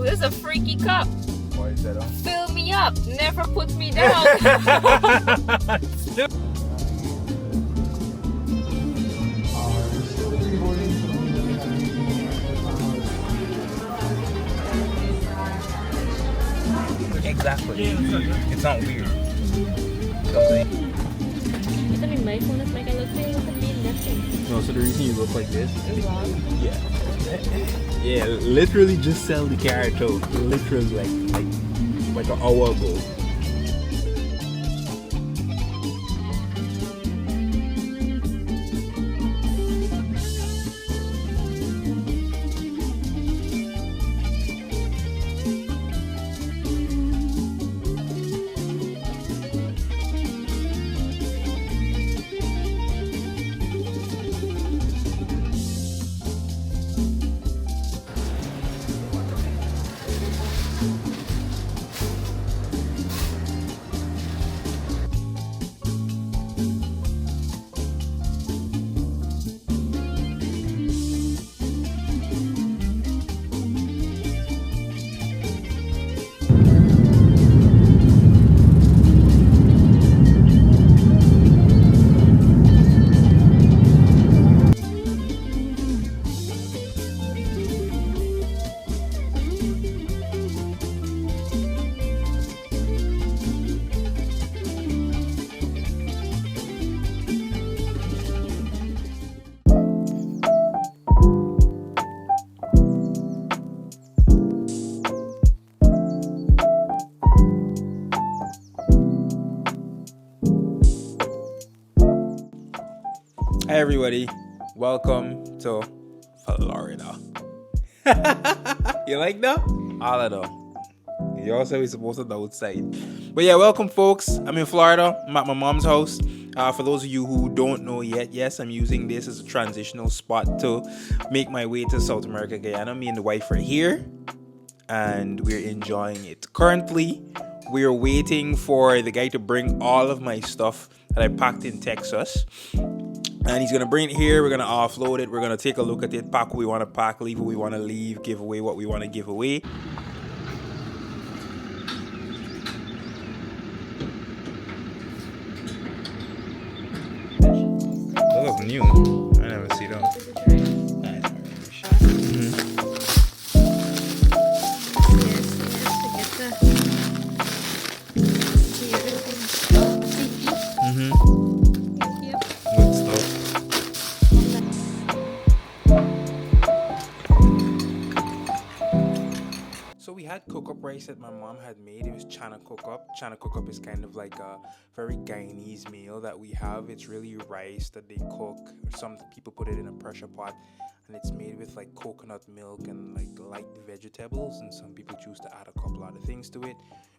This is a freaky cup. Why is that on? Fill me up. Never put me down. Exactly. It's not weird. Ito rin ba? Kung mas may kalagay, sabihin natin. No, so the reason you look like this? Wow. Yeah. Yeah, literally just sell the car too. Literally like an hour ago. Hi everybody, welcome to Florida. You like that? All of them. You also supposed to go outside. But yeah, welcome folks. I'm in Florida. I'm at my mom's house. For those of you who don't know yet, yes, I'm using this as a transitional spot to make my way to South America, Guyana. Me and the wife are here and we're enjoying it. Currently, we're waiting for the guy to bring all of my stuff that I packed in Texas. And he's going to bring it here. We're going to offload it. We're going to take a look at it, pack what we want to pack, leave what we want to leave, give away what we want to give away. Those look new. I never see them. So we had cook-up rice that my mom had made. It was chana cook-up. Chana cook-up is kind of like a very Guyanese meal that we have. It's really rice that they cook. Some people put it in a pressure pot, and it's made with like coconut milk and like light vegetables, and some people choose to add a couple other things to it.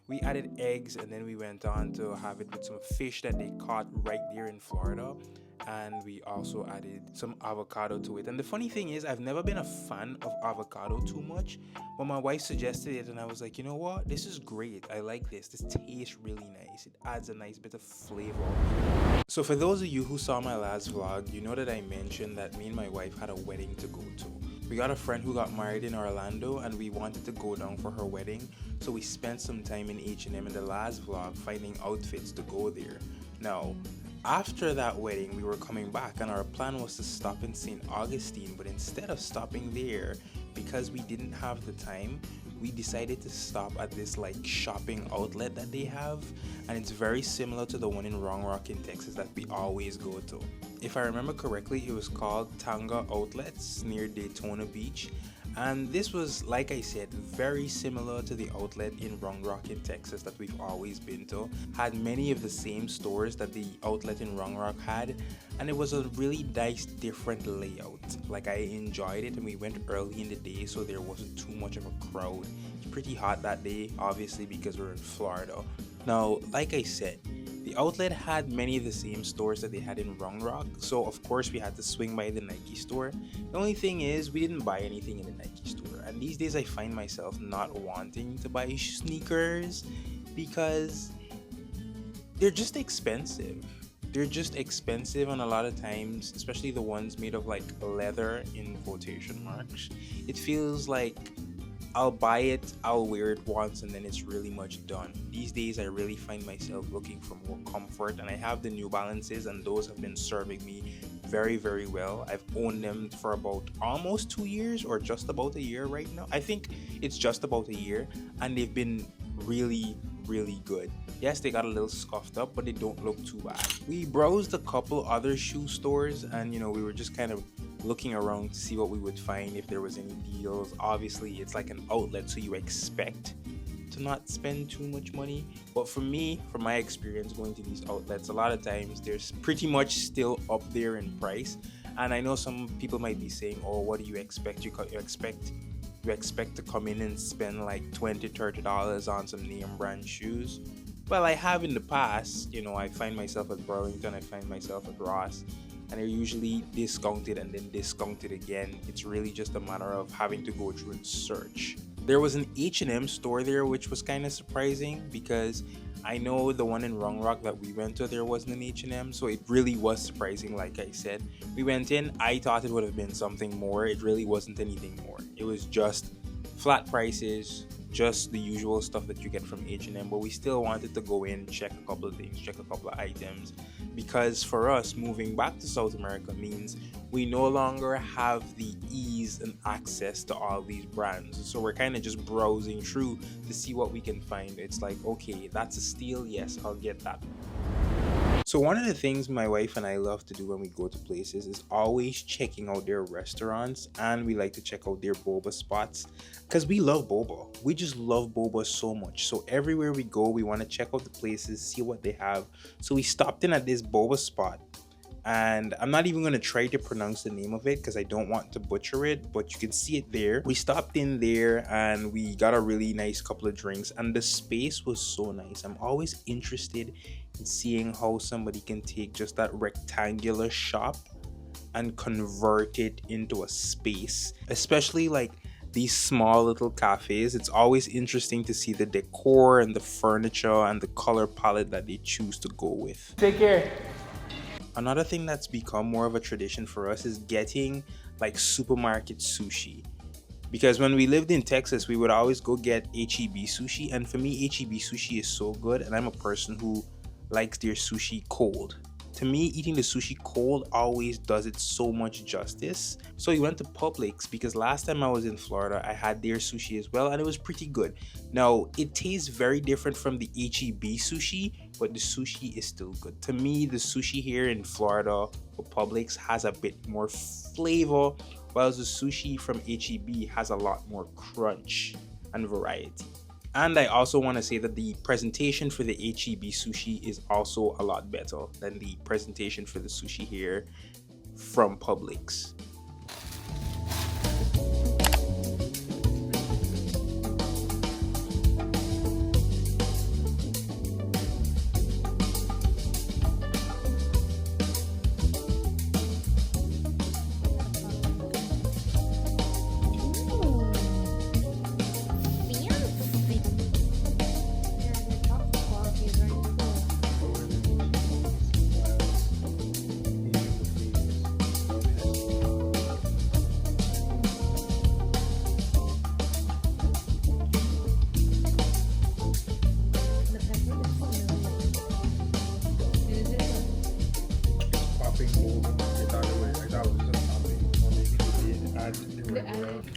We added eggs, and then we went on to have it with some fish that they caught right there in Florida. And we also added some avocado to it. And the funny thing is, I've never been a fan of avocado too much, but my wife suggested it and I was like, you know what, this is great. I like this tastes really nice. It adds a nice bit of flavor. So for those of you who saw my last vlog, you know that I mentioned that me and my wife had a wedding to go to. We got a friend who got married in Orlando and we wanted to go down for her wedding, so we spent some time in H&M in the last vlog finding outfits to go there. Now, after that wedding, we were coming back and our plan was to stop in St. Augustine, but instead of stopping there, because we didn't have the time, we decided to stop at this like shopping outlet that they have, and it's very similar to the one in Round Rock in Texas that we always go to. If I remember correctly, it was called Tanga Outlets near Daytona Beach. And this was, like I said, very similar to the outlet in Round Rock in Texas that we've always been to. Had many of the same stores that the outlet in Round Rock had, and it was a really nice different layout. Like, I enjoyed it, and we went early in the day so there wasn't too much of a crowd. It's pretty hot that day, obviously, because we're in Florida. Now, like I said, the outlet had many of the same stores that they had in Round Rock, so of course we had to swing by the Nike store. The only thing is, we didn't buy anything in the Nike store, and these days I find myself not wanting to buy sneakers because they're just expensive. They're just expensive, and a lot of times, especially the ones made of like leather in quotation marks, it feels like I'll buy it, I'll wear it once, and then it's really much done. These days, I really find myself looking for more comfort, and I have the New Balances, and those have been serving me very, very well. I've owned them for about almost 2 years, or just about a year right now. I think it's just about a year, and they've been really, really good. Yes, they got a little scuffed up, but they don't look too bad. We browsed a couple other shoe stores, and we were just kind of looking around to see what we would find, if there was any deals. Obviously, it's like an outlet, so you expect to not spend too much money. But for me, from my experience going to these outlets, a lot of times they're pretty much still up there in price. And I know some people might be saying, oh, what do you expect? You expect to come in and spend like $20-$30 on some name brand shoes? Well, I have in the past. I find myself at Burlington, I find myself at Ross, and they're usually discounted and then discounted again. It's really just a matter of having to go through and search. There was an H&M store there, which was kind of surprising, because I know the one in Round Rock that we went to, there wasn't an H&M, so it really was surprising. Like I said, we went in, I thought it would have been something more. It really wasn't anything more. It was just flat prices, just the usual stuff that you get from H&M, but we still wanted to go in, check a couple of things, check a couple of items, because for us, moving back to South America means we no longer have the ease and access to all these brands. So we're kind of just browsing through to see what we can find. It's like, okay, that's a steal, yes, I'll get that. So one of the things my wife and I love to do when we go to places is always checking out their restaurants, and we like to check out their boba spots, because we love boba. We just love boba so much. So everywhere we go, we want to check out the places, see what they have. So we stopped in at this boba spot, and I'm not even going to try to pronounce the name of it because I don't want to butcher it, but you can see it there. We stopped in there and we got a really nice couple of drinks, and the space was so nice. I'm always interested in seeing how somebody can take just that rectangular shop and convert it into a space, especially like these small little cafes. It's always interesting to see the decor and the furniture and the color palette that they choose to go with. Take care. Another thing that's become more of a tradition for us is getting like supermarket sushi. Because when we lived in Texas, we would always go get H-E-B sushi. And for me, H-E-B sushi is so good. And I'm a person who likes their sushi cold. To me, eating the sushi cold always does it so much justice. So we went to Publix because last time I was in Florida, I had their sushi as well, and it was pretty good. Now, it tastes very different from the H-E-B sushi, but the sushi is still good. To me, the sushi here in Florida for Publix has a bit more flavor, while the sushi from H-E-B has a lot more crunch and variety. And I also want to say that the presentation for the H-E-B sushi is also a lot better than the presentation for the sushi here from Publix.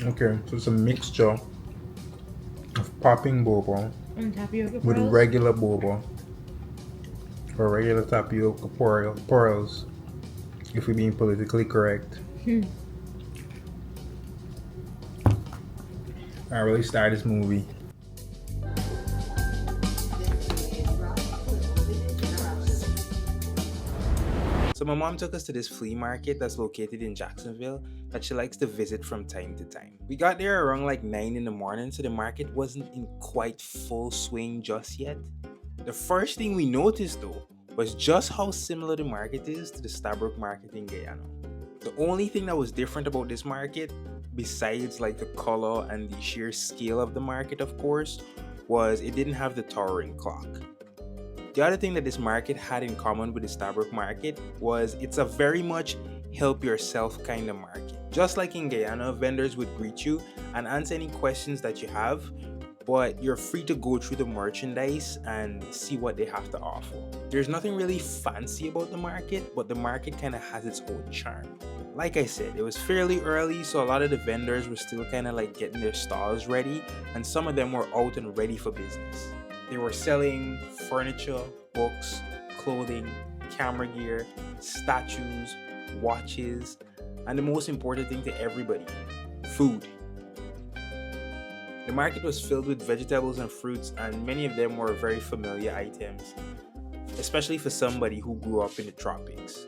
Okay, so it's a mixture of popping boba with regular boba, or regular tapioca pearls, if we're being politically correct. I really started this movie. So my mom took us to this flea market that's located in Jacksonville that she likes to visit from time to time. We got there around like 9 in the morning, so the market wasn't in quite full swing just yet. The first thing we noticed though was just how similar the market is to the Stabroek Market in Guyana. The only thing that was different about this market, besides like the color and the sheer scale of the market of course, was it didn't have the towering clock. The other thing that this market had in common with the Stabroek Market was it's a very much help yourself kind of market. Just like in Guyana, vendors would greet you and answer any questions that you have, but you're free to go through the merchandise and see what they have to offer. There's nothing really fancy about the market, but the market kind of has its own charm. Like I said, it was fairly early, so a lot of the vendors were still kind of like getting their stalls ready, and some of them were out and ready for business. They were selling furniture, books, clothing, camera gear, statues, watches, and the most important thing to everybody, food. The market was filled with vegetables and fruits, and many of them were very familiar items, especially for somebody who grew up in the tropics.